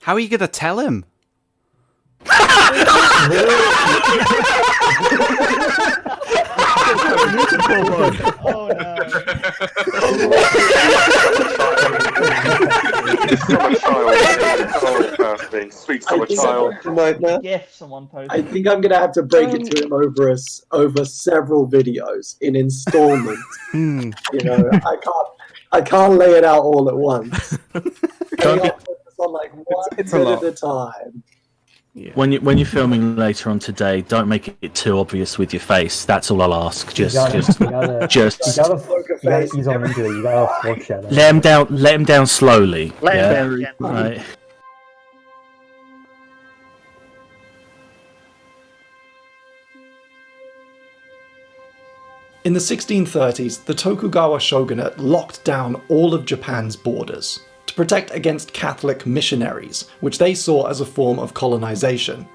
How are you going to tell him? Oh no. Summer child. Oh, Kirsty. Sweet summer child. GIF someone posted. I think I'm gonna have to break it to him over several videos in installments. You know, I can't lay it out all at once. I'll focus on like one bit at a time. Yeah. When you're filming later on today, don't make it too obvious with your face. That's all I'll ask. You gotta ease on into it. You gotta foreshadow. Let him down slowly. Let him down. Right. In the 1630s, the Tokugawa shogunate locked down all of Japan's borders to protect against Catholic missionaries, which they saw as a form of colonization.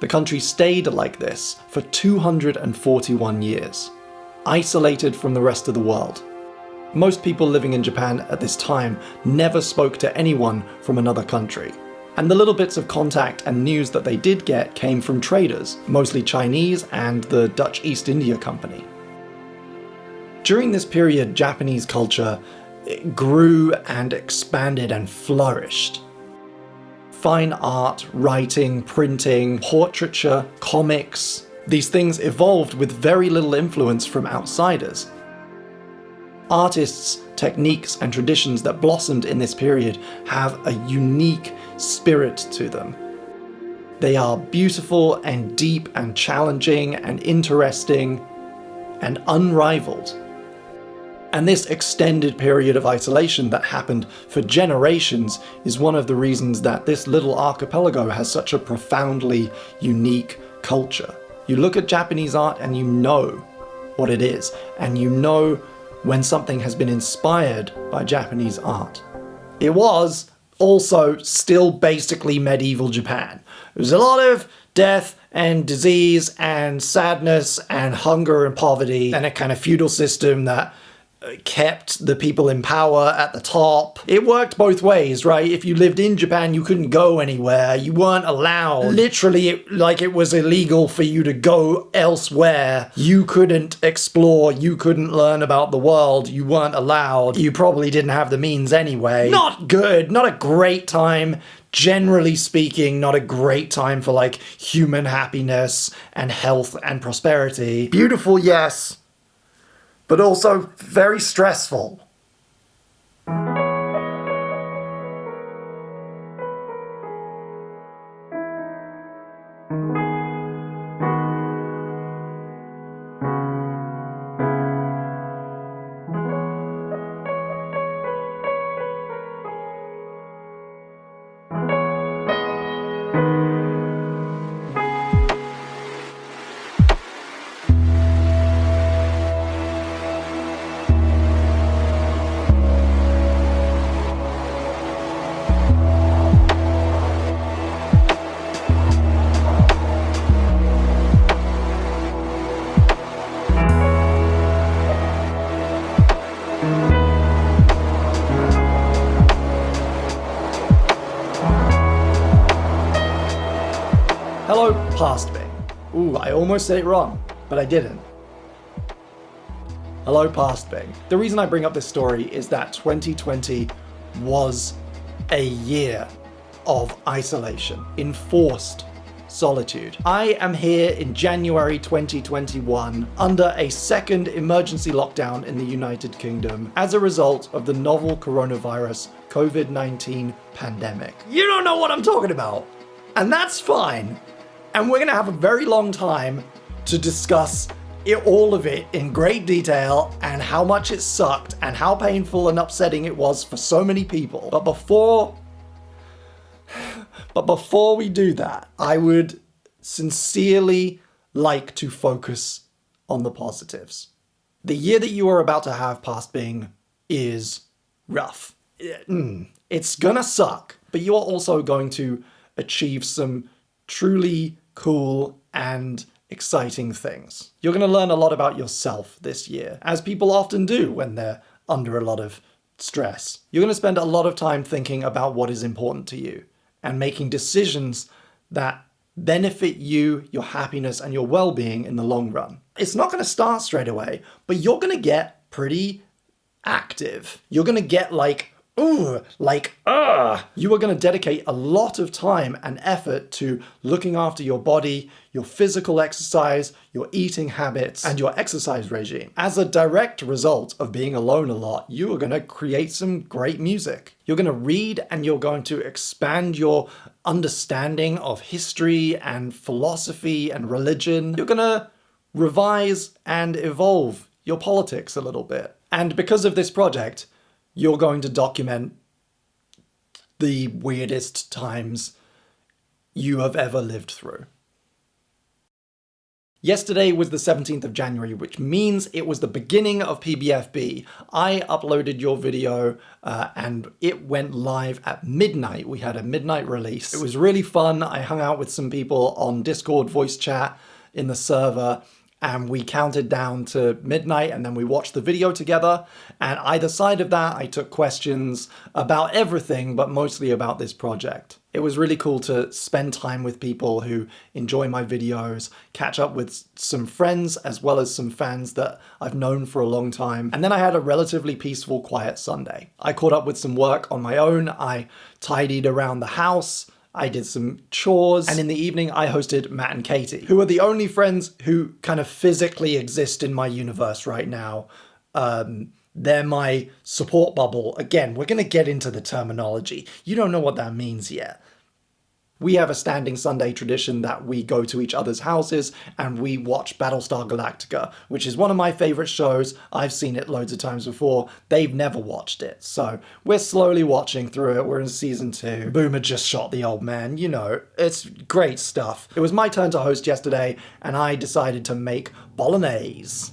The country stayed like this for 241 years, isolated from the rest of the world. Most people living in Japan at this time never spoke to anyone from another country, and the little bits of contact and news that they did get came from traders, mostly Chinese and the Dutch East India Company. During this period, Japanese culture grew and expanded and flourished. Fine art, writing, printing, portraiture, comics, these things evolved with very little influence from outsiders. Artists, techniques, and traditions that blossomed in this period have a unique spirit to them. They are beautiful and deep and challenging and interesting and unrivaled. And this extended period of isolation that happened for generations is one of the reasons that this little archipelago has such a profoundly unique culture. You look at Japanese art and you know what it is, and you know when something has been inspired by Japanese art. It was also still basically medieval Japan. There was a lot of death and disease and sadness and hunger and poverty and a kind of feudal system that kept the people in power at the top. It worked both ways, right? If you lived in Japan, you couldn't go anywhere. You weren't allowed. Literally, it was illegal for you to go elsewhere. You couldn't explore. You couldn't learn about the world. You weren't allowed. You probably didn't have the means anyway. Not good. Not a great time. Generally speaking, not a great time for like human happiness and health and prosperity. Beautiful, yes, but also very stressful. Hello, past Bing. Ooh, I almost said it wrong, but I didn't. Hello, past Bing. The reason I bring up this story is that 2020 was a year of isolation, enforced solitude. I am here in January 2021 under a second emergency lockdown in the United Kingdom as a result of the novel coronavirus COVID-19 pandemic. You don't know what I'm talking about, and that's fine. And we're gonna have a very long time to discuss all of it in great detail and how much it sucked and how painful and upsetting it was for so many people. But before we do that, I would sincerely like to focus on the positives. The year that you are about to have past Bing is rough. It's gonna suck, but you are also going to achieve some truly cool and exciting things. You're going to learn a lot about yourself this year, as people often do when they're under a lot of stress. You're going to spend a lot of time thinking about what is important to you and making decisions that benefit you, your happiness, and your well-being in the long run. It's not going to start straight away, but you're going to get pretty active. You're going to get you are going to dedicate a lot of time and effort to looking after your body, your physical exercise, your eating habits, and your exercise regime. As a direct result of being alone a lot, you are going to create some great music. You're going to read and you're going to expand your understanding of history and philosophy and religion. You're going to revise and evolve your politics a little bit. And because of this project, you're going to document the weirdest times you have ever lived through. Yesterday was the 17th of January, which means it was the beginning of PBFB. I uploaded your video and it went live at midnight. We had a midnight release. It was really fun. I hung out with some people on Discord voice chat in the server, and we counted down to midnight and then we watched the video together. And either side of that, I took questions about everything, but mostly about this project. It was really cool to spend time with people who enjoy my videos, catch up with some friends as well as some fans that I've known for a long time. And then I had a relatively peaceful, quiet Sunday. I caught up with some work on my own. I tidied around the house. I did some chores, and in the evening I hosted Matt and Katy, who are the only friends who kind of physically exist in my universe right now. They're my support bubble. Again, we're going to get into the terminology. You don't know what that means yet. We have a standing Sunday tradition that we go to each other's houses and we watch Battlestar Galactica, which is one of my favorite shows. I've seen it loads of times before. They've never watched it. So we're slowly watching through it. We're in season 2. Boomer just shot the old man. You know, it's great stuff. It was my turn to host yesterday and I decided to make bolognese.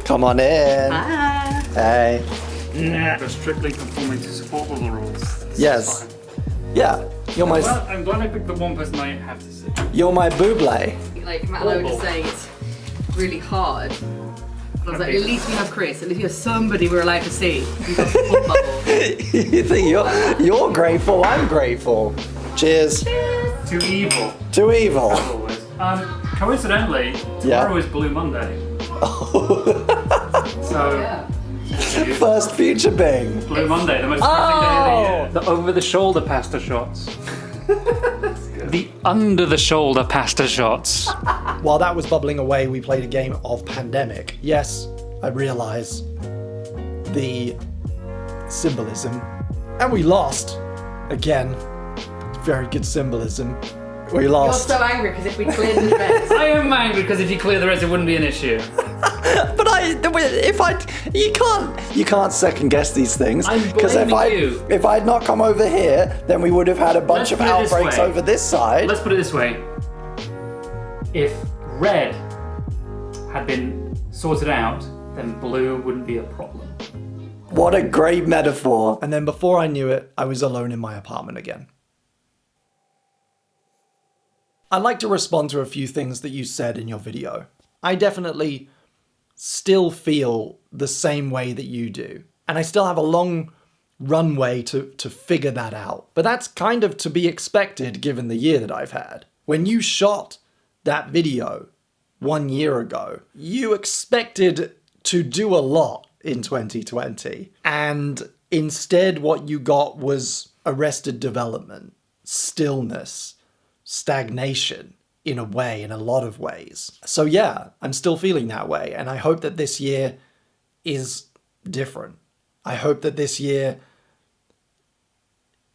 Come on in. Hi. Hey. They're strictly conforming to support bubble rules. This Yes. is fine. Yeah. You're my Well, I'm glad I picked the one person I have to say. you're my buble. Like Matt and I were just saying, it's really hard. I was like, at least we have Chris. At least we have somebody we're allowed to see. We've got support bubble. You think you're grateful, I'm grateful. Cheers. Too evil. To evil. As always. Coincidentally, tomorrow is Blue Monday. So, Yeah. First future Bing. Blue Monday, the most depressing day of the year. The over-the-shoulder pasta shots. The under-the-shoulder pasta shots. While that was bubbling away, we played a game of Pandemic. Yes, I realise the symbolism. And we lost. Again, very good symbolism. We You're lost. so angry because if we cleared the rest. I am angry because if you clear the rest, it wouldn't be an issue. But you can't second guess these things. I'm blaming you. if I'd not come over here, then we would have had a bunch Let's of put it this outbreaks way. over this side. Let's put it this way. If red had been sorted out, then blue wouldn't be a problem. What a great metaphor. And then before I knew it, I was alone in my apartment again. I'd like to respond to a few things that you said in your video. I definitely still feel the same way that you do. And I still have a long runway to figure that out. But that's kind of to be expected given the year that I've had. When you shot that video 1 year ago, you expected to do a lot in 2020. And instead what you got was arrested development, stillness, stagnation in a way, in a lot of ways. So yeah, I'm still feeling that way. And I hope that this year is different. I hope that this year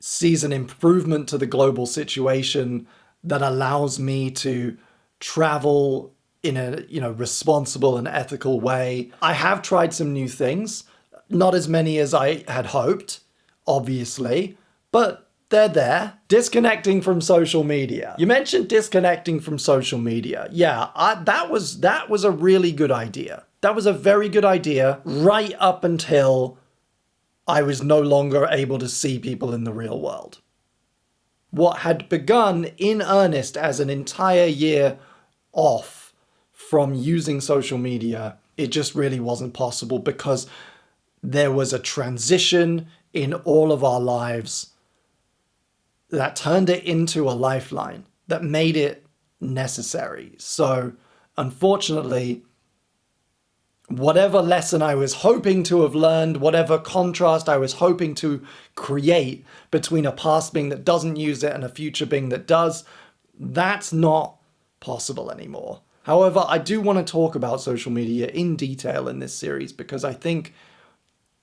sees an improvement to the global situation that allows me to travel in a responsible and ethical way. I have tried some new things, not as many as I had hoped, obviously, but they're there. Disconnecting from social media. You mentioned disconnecting from social media. Yeah, that was a really good idea. That was a very good idea right up until I was no longer able to see people in the real world. What had begun in earnest as an entire year off from using social media, it just really wasn't possible because there was a transition in all of our lives that turned it into a lifeline, that made it necessary. So, unfortunately, whatever lesson I was hoping to have learned, whatever contrast I was hoping to create between a past being that doesn't use it and a future being that does, that's not possible anymore. However, I do want to talk about social media in detail in this series because I think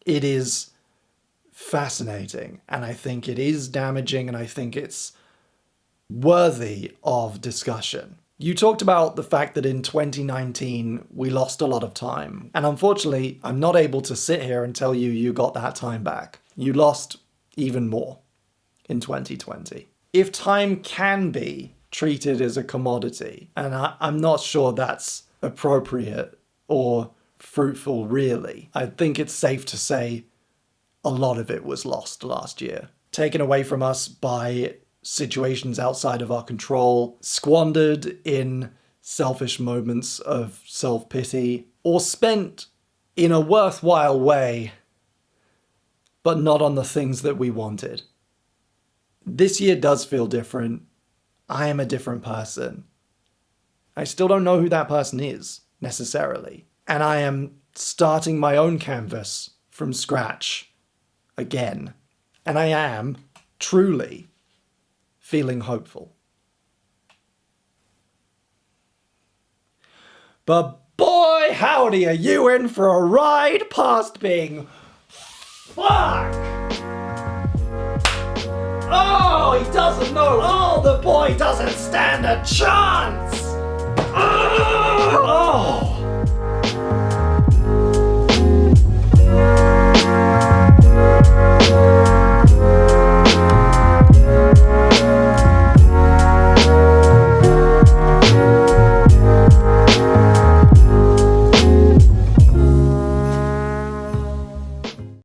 it is fascinating and I think it is damaging and I think it's worthy of discussion. You talked about the fact that in 2019 we lost a lot of time, and unfortunately I'm not able to sit here and tell you you got that time back. You lost even more in 2020. If time can be treated as a commodity, and I'm not sure that's appropriate or fruitful really, I think it's safe to say a lot of it was lost last year, taken away from us by situations outside of our control, squandered in selfish moments of self-pity, or spent in a worthwhile way, but not on the things that we wanted. This year does feel different. I am a different person. I still don't know who that person is, necessarily. And I am starting my own canvas from scratch again. And I am truly feeling hopeful. But boy, howdy, are you in for a ride past being fuck! Oh, he doesn't know. Oh, the boy doesn't stand a chance!